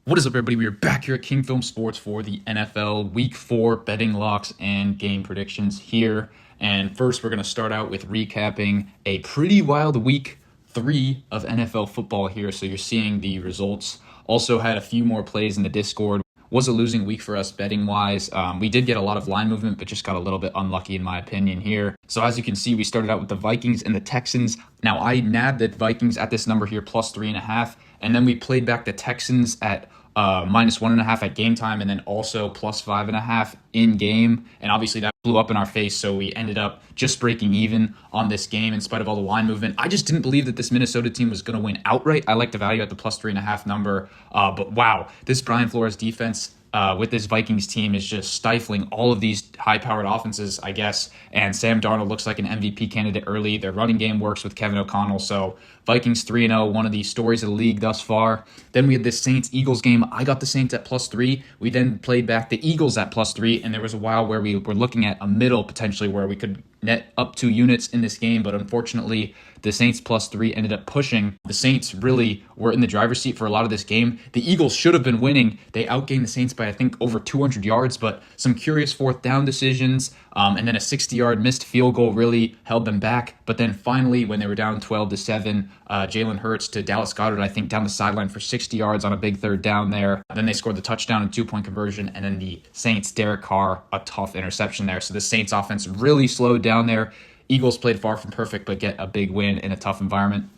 What is up, everybody? We are back here at King Film Sports for the NFL Week 4 betting locks and game predictions here. And first, we're going to start out with recapping a pretty wild Week 3 of NFL football here. So you're seeing the results. Also had a few more plays in the Discord. Was a losing week for us betting-wise. We did get a lot of line movement, but just got a little bit unlucky in my opinion here. So as you can see, we started out with the Vikings and the Texans. Now, I nabbed the Vikings at this number here, plus 3.5. And then we played back the Texans at minus 1.5 at game time, and then also plus 5.5 in game. And obviously that blew up in our face, so we ended up just breaking even on this game in spite of all the line movement. I just didn't believe that this Minnesota team was going to win outright. I like the value at the plus 3.5 number, but wow, this Brian Flores defense with this Vikings team is just stifling all of these high-powered offenses, I guess. And Sam Darnold looks like an MVP candidate early. Their running game works with Kevin O'Connell. So Vikings 3-0, one of the stories of the league thus far. Then we had this Saints-Eagles game. I got the Saints at plus 3. We then played back the Eagles at plus 3. And there was a while where we were looking at a middle potentially where we could net up 2 units in this game. But unfortunately, the Saints plus 3 ended up pushing. The Saints really were in the driver's seat for a lot of this game. The Eagles should have been winning. They outgained the Saints by, I think, over 200 yards, but some curious fourth down decisions, and then a 60-yard missed field goal really held them back. But then finally, when they were down 12-7, Jalen Hurts to Dallas Goedert, I think, down the sideline for 60 yards on a big third down there. Then they scored the touchdown and 2-point conversion, and then the Saints, Derek Carr, a tough interception there. So the Saints offense really slowed down there. Eagles played far from perfect, but get a big win in a tough environment.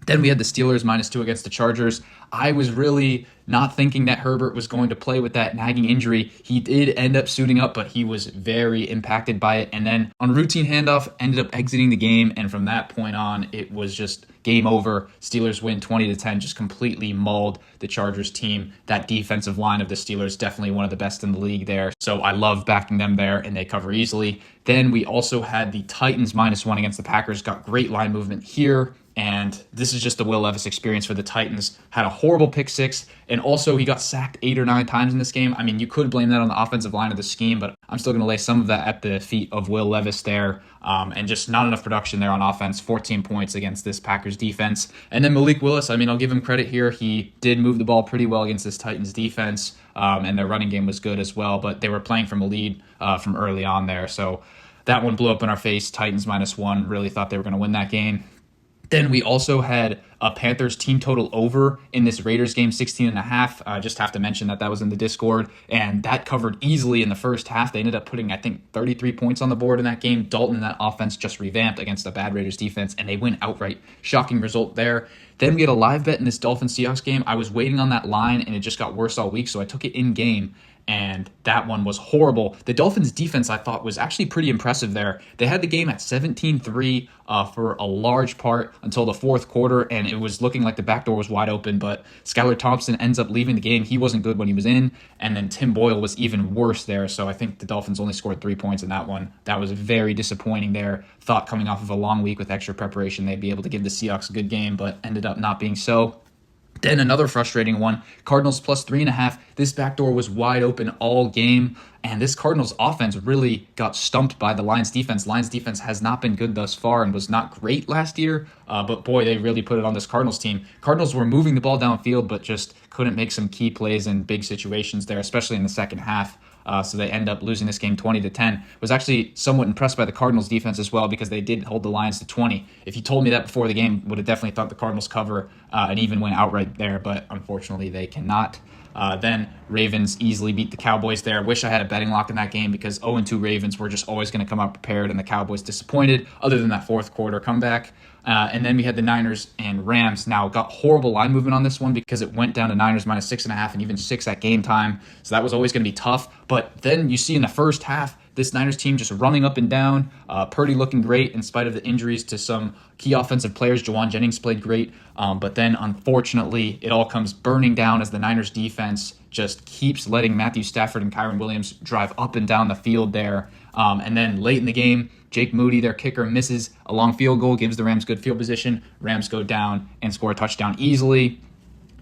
Then we had the Steelers minus 2 against the Chargers. I was really not thinking that Herbert was going to play with that nagging injury. He did end up suiting up, but he was very impacted by it. And then on routine handoff, ended up exiting the game. And from that point on, it was just game over. Steelers win 20-10, just completely mauled the Chargers team. That defensive line of the Steelers, definitely one of the best in the league there. So I love backing them there, and they cover easily. Then we also had the Titans minus 1 against the Packers. Got great line movement here. And this is just the Will Levis experience for the Titans. Had a horrible pick 6, and also he got sacked 8 or 9 times in this game. I mean, you could blame that on the offensive line of the scheme, but I'm still going to lay some of that at the feet of Will Levis there. And just not enough production there on offense. 14 points against this Packers defense. And then Malik Willis, I mean, I'll give him credit here. He did move the ball pretty well against this Titans defense, and their running game was good as well, but they were playing from a lead from early on there. So that one blew up in our face. Titans minus 1, really thought they were going to win that game. Then we also had a Panthers team total over in this Raiders game, 16.5. Just have to mention that was in the Discord, and that covered easily in the first half. They ended up putting, I think, 33 points on the board in that game. Dalton and that offense just revamped against a bad Raiders defense, and they win outright. Shocking result there. Then we had a live bet in this Dolphins-Seahawks game. I was waiting on that line, and it just got worse all week, so I took it in game. And that one was horrible. The Dolphins' defense, I thought, was actually pretty impressive there. They had the game at 17-3 for a large part until the fourth quarter, and it was looking like the back door was wide open, but Skylar Thompson ends up leaving the game. He wasn't good when he was in, and then Tim Boyle was even worse there, so I think the Dolphins only scored 3 points in that one. That was very disappointing there. Thought coming off of a long week with extra preparation, they'd be able to give the Seahawks a good game, but ended up not being so. Then another frustrating one, Cardinals plus 3.5. This backdoor was wide open all game, and this Cardinals offense really got stumped by the Lions defense. Lions defense has not been good thus far and was not great last year, but boy, they really put it on this Cardinals team. Cardinals were moving the ball downfield, but just couldn't make some key plays in big situations there, especially in the second half. So they end up losing this game 20-10. Was actually somewhat impressed by the Cardinals defense as well, because they did hold the Lions to 20. If you told me that before the game, would have definitely thought the Cardinals cover and even win outright there, but unfortunately they cannot. Then Ravens easily beat the Cowboys there. Wish I had a betting lock in that game, because 0-2 Ravens were just always going to come out prepared, and the Cowboys disappointed other than that fourth quarter comeback. And then we had the Niners and Rams. Now, got horrible line movement on this one because it went down to Niners minus 6.5 and even 6 at game time. So that was always going to be tough. But then you see in the first half, this Niners team just running up and down. Purdy looking great in spite of the injuries to some key offensive players. Jawan Jennings played great. But then, unfortunately, it all comes burning down as the Niners defense just keeps letting Matthew Stafford and Kyron Williams drive up and down the field there. And then late in the game, Jake Moody, their kicker, misses a long field goal, gives the Rams good field position. Rams go down and score a touchdown easily.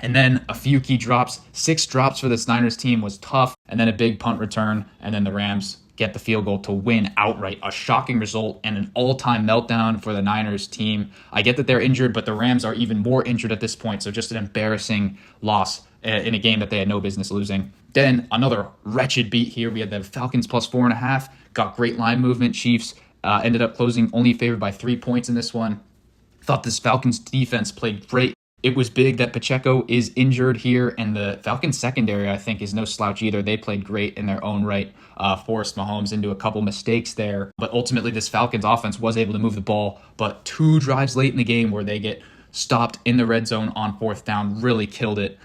And then a few key drops. 6 drops for this Niners team was tough. And then a big punt return. And then the Rams get the field goal to win outright. A shocking result and an all-time meltdown for the Niners team. I get that they're injured, but the Rams are even more injured at this point, so just an embarrassing loss in a game that they had no business losing. Then another wretched beat here. We had the Falcons plus 4.5. Got great line movement. Chiefs ended up closing only favored by 3 points in this one. Thought this Falcons defense played great. It was big that Pacheco is injured here, and the Falcons secondary, I think, is no slouch either. They played great in their own right, forced Mahomes into a couple mistakes there. But ultimately, this Falcons offense was able to move the ball, but 2 drives late in the game where they get stopped in the red zone on 4th down really killed it.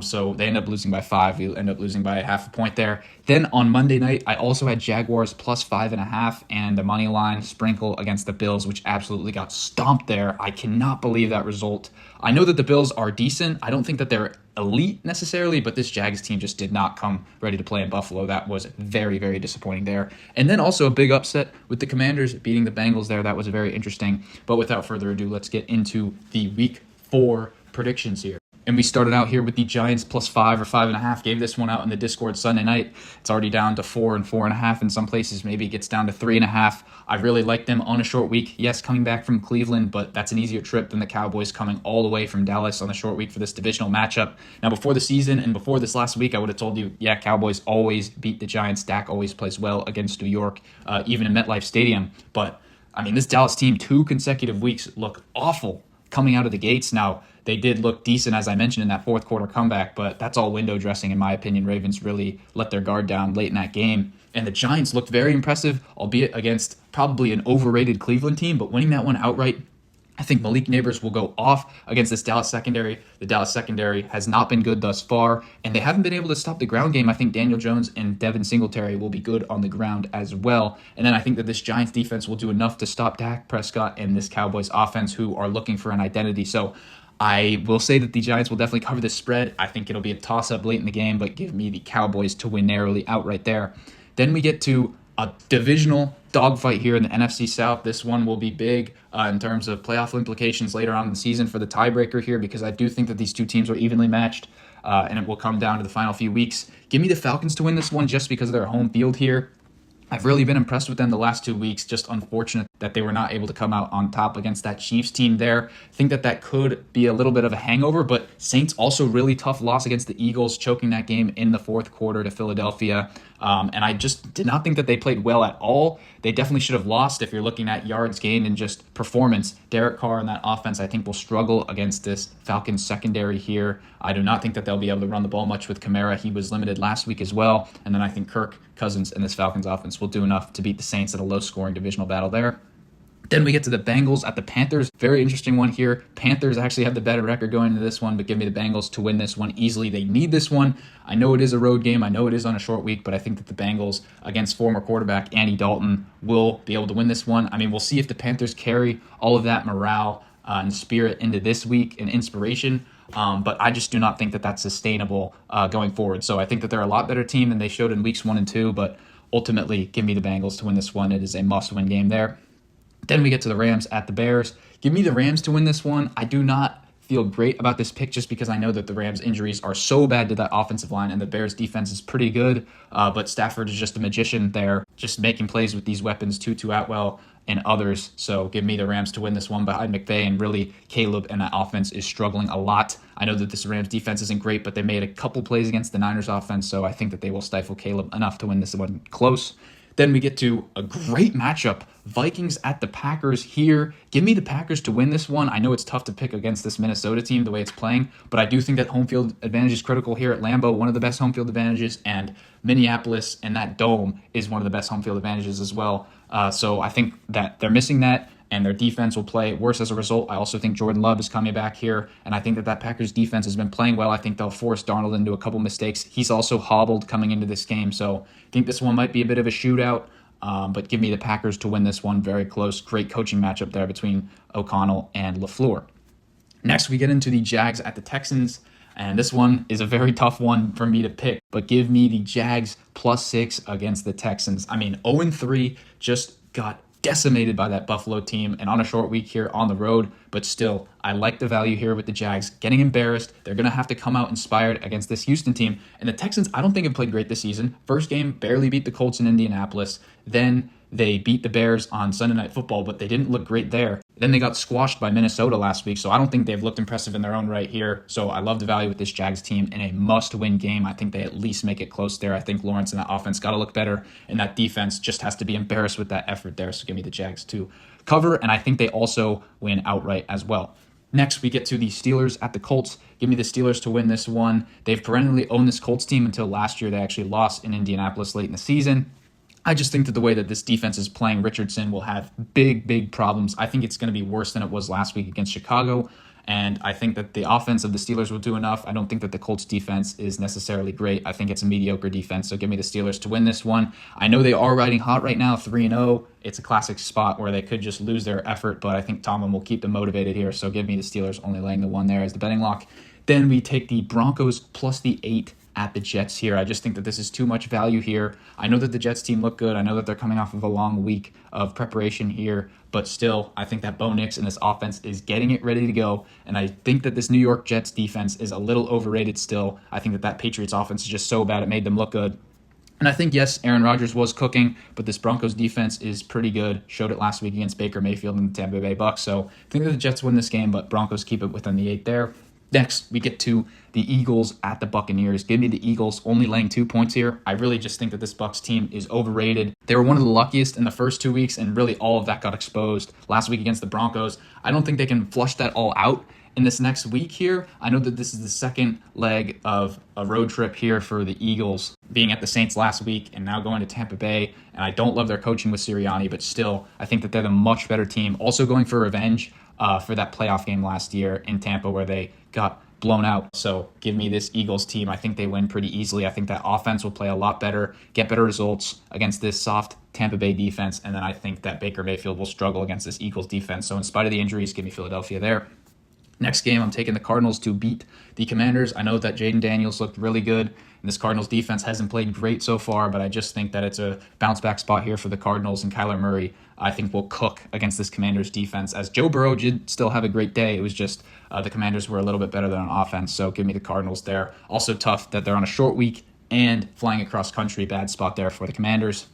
So they end up losing by 5. We end up losing by half a point there. Then on Monday night, I also had Jaguars plus 5.5 and the money line sprinkle against the Bills, which absolutely got stomped there. I cannot believe that result. I know that the Bills are decent. I don't think that they're elite necessarily, but this Jags team just did not come ready to play in Buffalo. That was very, very disappointing there. And then also a big upset with the Commanders beating the Bengals there. That was very interesting. But without further ado, let's get into the Week 4 predictions here. And we started out here with the Giants plus 5 or 5.5. Gave this one out in the Discord Sunday night. It's already down to 4 and 4.5 in some places. Maybe it gets down to 3.5. I really like them on a short week. Yes, coming back from Cleveland, but that's an easier trip than the Cowboys coming all the way from Dallas on the short week for this divisional matchup. Now, before the season and before this last week, I would have told you, yeah, Cowboys always beat the Giants. Dak always plays well against New York, even in MetLife Stadium. But, I mean, this Dallas team, 2 consecutive weeks look awful coming out of the gates. Now, they did look decent, as I mentioned, in that fourth quarter comeback, but that's all window dressing, in my opinion. Ravens really let their guard down late in that game. And the Giants looked very impressive, albeit against probably an overrated Cleveland team, but winning that one outright, I think Malik Neighbors will go off against this Dallas secondary. The Dallas secondary has not been good thus far, and they haven't been able to stop the ground game. I think Daniel Jones and Devin Singletary will be good on the ground as well. And then I think that this Giants defense will do enough to stop Dak Prescott and this Cowboys offense, who are looking for an identity. So I will say that the Giants will definitely cover this spread. I think it'll be a toss-up late in the game, but give me the Cowboys to win narrowly outright there. Then we get to a divisional dogfight here in the NFC South. This one will be big in terms of playoff implications later on in the season for the tiebreaker here, because I do think that these two teams are evenly matched, and it will come down to the final few weeks. Give me the Falcons to win this one just because of their home field here. I've really been impressed with them the last 2 weeks. Just unfortunate that they were not able to come out on top against that Chiefs team there. I think that could be a little bit of a hangover, but Saints also really tough loss against the Eagles, choking that game in the fourth quarter to Philadelphia. And I just did not think that they played well at all. They definitely should have lost if you're looking at yards gained and just performance. Derek Carr and that offense, I think, will struggle against this Falcons secondary here. I do not think that they'll be able to run the ball much with Kamara. He was limited last week as well. And then I think Kirk Cousins and this Falcons offense will do enough to beat the Saints at a low-scoring divisional battle there. Then we get to the Bengals at the Panthers. Very interesting one here. Panthers actually have the better record going into this one, but give me the Bengals to win this one easily. They need this one. I know it is a road game. I know it is on a short week, but I think that the Bengals, against former quarterback Andy Dalton, will be able to win this one. I mean, we'll see if the Panthers carry all of that morale and spirit into this week and inspiration. But I just do not think that that's sustainable going forward. So I think that they're a lot better team than they showed in weeks 1 and 2, but ultimately give me the Bengals to win this one. It is a must-win game there. Then we get to the Rams at the Bears. Give me the Rams to win this one. I do not feel great about this pick just because I know that the Rams' injuries are so bad to that offensive line, and the Bears' defense is pretty good. But Stafford is just a magician there, just making plays with these weapons, Tutu Atwell and others. So give me the Rams to win this one behind McVay, and really Caleb and that offense is struggling a lot. I know that this Rams defense isn't great, but they made a couple plays against the Niners offense, so I think that they will stifle Caleb enough to win this one close. Then we get to a great matchup, Vikings at the Packers here. Give me the Packers to win this one. I know it's tough to pick against this Minnesota team the way it's playing, but I do think that home field advantage is critical here at Lambeau, one of the best home field advantages, and Minneapolis and that dome is one of the best home field advantages as well. So I think that they're missing that, and their defense will play worse as a result. I also think Jordan Love is coming back here, and I think that Packers defense has been playing well. I think they'll force Darnold into a couple mistakes. He's also hobbled coming into this game, so I think this one might be a bit of a shootout, but give me the Packers to win this one. Very close. Great coaching matchup there between O'Connell and LaFleur. Next, we get into the Jags at the Texans, and this one is a very tough one for me to pick, but give me the Jags +6 against the Texans. I mean, 0-3 just got decimated by that Buffalo team and on a short week here on the road. But still, I like the value here with the Jags getting embarrassed. They're going to have to come out inspired against this Houston team. And the Texans, I don't think have played great this season. First game, barely beat the Colts in Indianapolis. Then they beat the Bears on Sunday Night Football, but they didn't look great there. Then they got squashed by Minnesota last week, so I don't think they've looked impressive in their own right here. So I love the value with this Jags team in a must-win game. I think they at least make it close there. I think Lawrence and that offense got to look better, and that defense just has to be embarrassed with that effort there. So give me the Jags to cover, and I think they also win outright as well. Next, we get to the Steelers at the Colts. Give me the Steelers to win this one. They've perennially owned this Colts team until last year. They actually lost in Indianapolis late in the season. I just think that the way that this defense is playing, Richardson will have big problems. I think it's going to be worse than it was last week against Chicago. And I think that the offense of the Steelers will do enough. I don't think that the Colts defense is necessarily great. I think it's a mediocre defense. So give me the Steelers to win this one. I know they are riding hot right now, 3-0. It's a classic spot where they could just lose their effort, but I think Tomlin will keep them motivated here. So give me the Steelers only laying the one there as the betting lock. Then we take the Broncos plus the 8 at the Jets here. I just think that this is too much value here. I know that the Jets team look good. I know that they're coming off of a long week of preparation here, but still, I think that Bo Nix and this offense is getting it ready to go, and I think that this New York Jets defense is a little overrated still. I think that Patriots offense is just so bad it made them look good. And I think, yes, Aaron Rodgers was cooking, but this Broncos defense is pretty good. Showed it last week against Baker Mayfield and the Tampa Bay Bucks. So I think that the Jets win this game, but Broncos keep it within the 8 there. Next, we get to the Eagles at the Buccaneers. Give me the Eagles only laying 2 points here. I really just think that this Bucs team is overrated. They were one of the luckiest in the first 2 weeks, and really all of that got exposed last week against the Broncos. I don't think they can flush that all out in this next week here. I know that this is the second leg of a road trip here for the Eagles, being at the Saints last week and now going to Tampa Bay. And I don't love their coaching with Sirianni, but still, I think that they're the much better team. Also going for revenge for that playoff game last year in Tampa where they got blown out. So give me this Eagles team. I think they win pretty easily. I think that offense will play a lot better, get better results against this soft Tampa Bay defense. And then I think that Baker Mayfield will struggle against this Eagles defense. So in spite of the injuries, give me Philadelphia there. Next game, I'm taking the Cardinals to beat the Commanders. I know that Jaden Daniels looked really good, and this Cardinals defense hasn't played great so far, but I just think that it's a bounce-back spot here for the Cardinals, and Kyler Murray, I think, will cook against this Commanders defense, as Joe Burrow did still have a great day. It was just the Commanders were a little bit better than on offense, so give me the Cardinals there. Also tough that they're on a short week and flying across country. Bad spot there for the Commanders.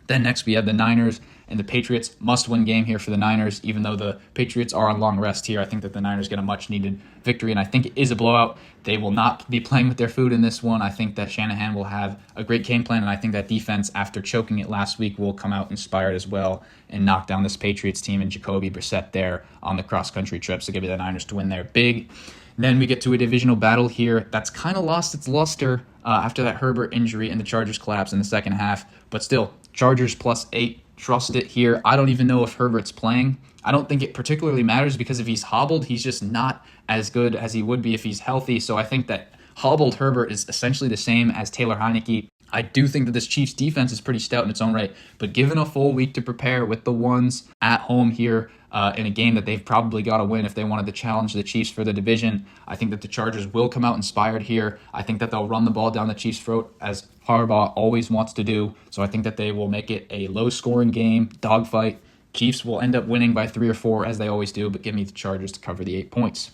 Then next we have the Niners and the Patriots. Must-win game here for the Niners, even though the Patriots are on long rest here. I think that the Niners get a much-needed victory, and I think it is a blowout. They will not be playing with their food in this one. I think that Shanahan will have a great game plan, and I think that defense, after choking it last week, will come out inspired as well and knock down this Patriots team and Jacoby Brissett there on the cross-country trip. So give me the Niners to win there big. Then we get to a divisional battle here that's kind of lost its luster after that Herbert injury and the Chargers collapse in the second half. But still, Chargers plus 8. Trust it here. I don't even know if Herbert's playing. I don't think it particularly matters because if he's hobbled, he's just not as good as he would be if he's healthy. So I think that hobbled Herbert is essentially the same as Taylor Heineke. I do think that this Chiefs defense is pretty stout in its own right, but given a full week to prepare with the ones at home here in a game that they've probably got to win if they wanted to challenge the Chiefs for the division, I think that the Chargers will come out inspired here. I think that they'll run the ball down the Chiefs' throat as Harbaugh always wants to do. So I think that they will make it a low-scoring game, dogfight. Chiefs will end up winning by 3 or 4 as they always do, but give me the Chargers to cover the 8 points.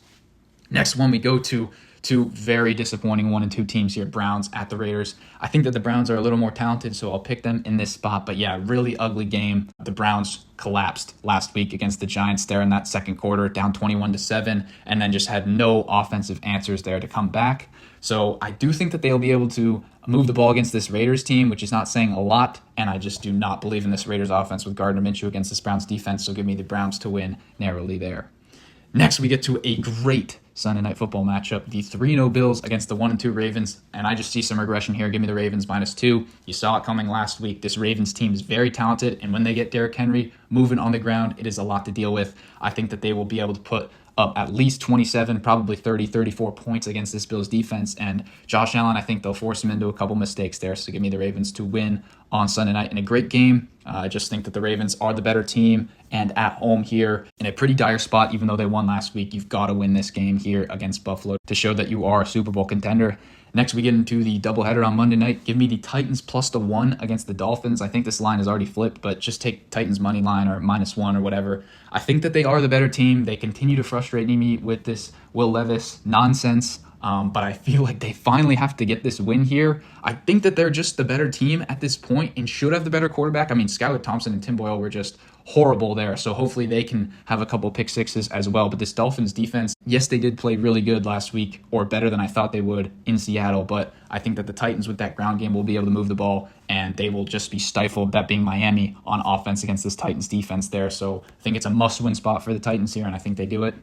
Next one we go to two very disappointing 1 and 2 teams here, Browns at the Raiders. I think that the Browns are a little more talented, so I'll pick them in this spot. But yeah, really ugly game. The Browns collapsed last week against the Giants there in that second quarter, down 21-7, and then just had no offensive answers there to come back. So I do think that they'll be able to move the ball against this Raiders team, which is not saying a lot, and I just do not believe in this Raiders offense with Gardner Minshew against this Browns defense, so give me the Browns to win narrowly there. Next, we get to a great Sunday Night Football matchup, the 3-0 Bills against the 1-2 Ravens, and I just see some regression here. Give me the Ravens -2. You saw it coming last week. This Ravens team is very talented, and when they get Derrick Henry moving on the ground, it is a lot to deal with. I think that they will be able to put up at least 27, probably 30, 34 points against this Bills defense, and Josh Allen, I think they'll force him into a couple mistakes there, so give me the Ravens to win on Sunday night in a great game. I just think that the Ravens are the better team, and at home here in a pretty dire spot, even though they won last week, you've got to win this game here against Buffalo to show that you are a Super Bowl contender. Next, we get into the doubleheader on Monday night. Give me the Titans +1 against the Dolphins. I think this line is already flipped, but just take Titans money line or -1 or whatever. I think that they are the better team. They continue to frustrate me with this Will Levis nonsense. But I feel like they finally have to get this win here. I think that they're just the better team at this point and should have the better quarterback. I mean, Skylar Thompson and Tim Boyle were just horrible there, so hopefully they can have a couple pick sixes as well. But this Dolphins defense, yes, they did play really good last week, or better than I thought they would in Seattle, but I think that the Titans with that ground game will be able to move the ball, and they will just be stifled, that being Miami, on offense against this Titans defense there. So I think it's a must-win spot for the Titans here, and I think they do it.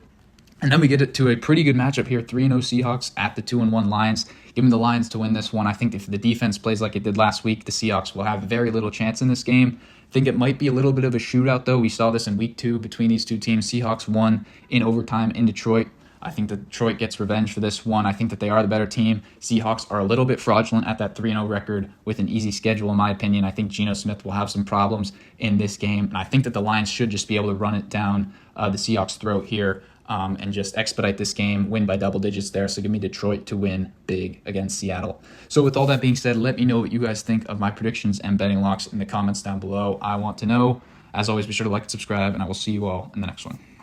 And then we get to a pretty good matchup here, 3-0 Seahawks at the 2-1 Lions. Give me the Lions to win this one. I think if the defense plays like it did last week, the Seahawks will have very little chance in this game. I think it might be a little bit of a shootout, though. We saw this in week 2 between these two teams. Seahawks won in overtime in Detroit. I think that Detroit gets revenge for this one. I think that they are the better team. Seahawks are a little bit fraudulent at that 3-0 record with an easy schedule, in my opinion. I think Geno Smith will have some problems in this game, and I think that the Lions should just be able to run it down the Seahawks' throat here. And just expedite this game, win by double digits there. So give me Detroit to win big against Seattle. So with all that being said, let me know what you guys think of my predictions and betting locks in the comments down below. I want to know. As always, be sure to like and subscribe, and I will see you all in the next one.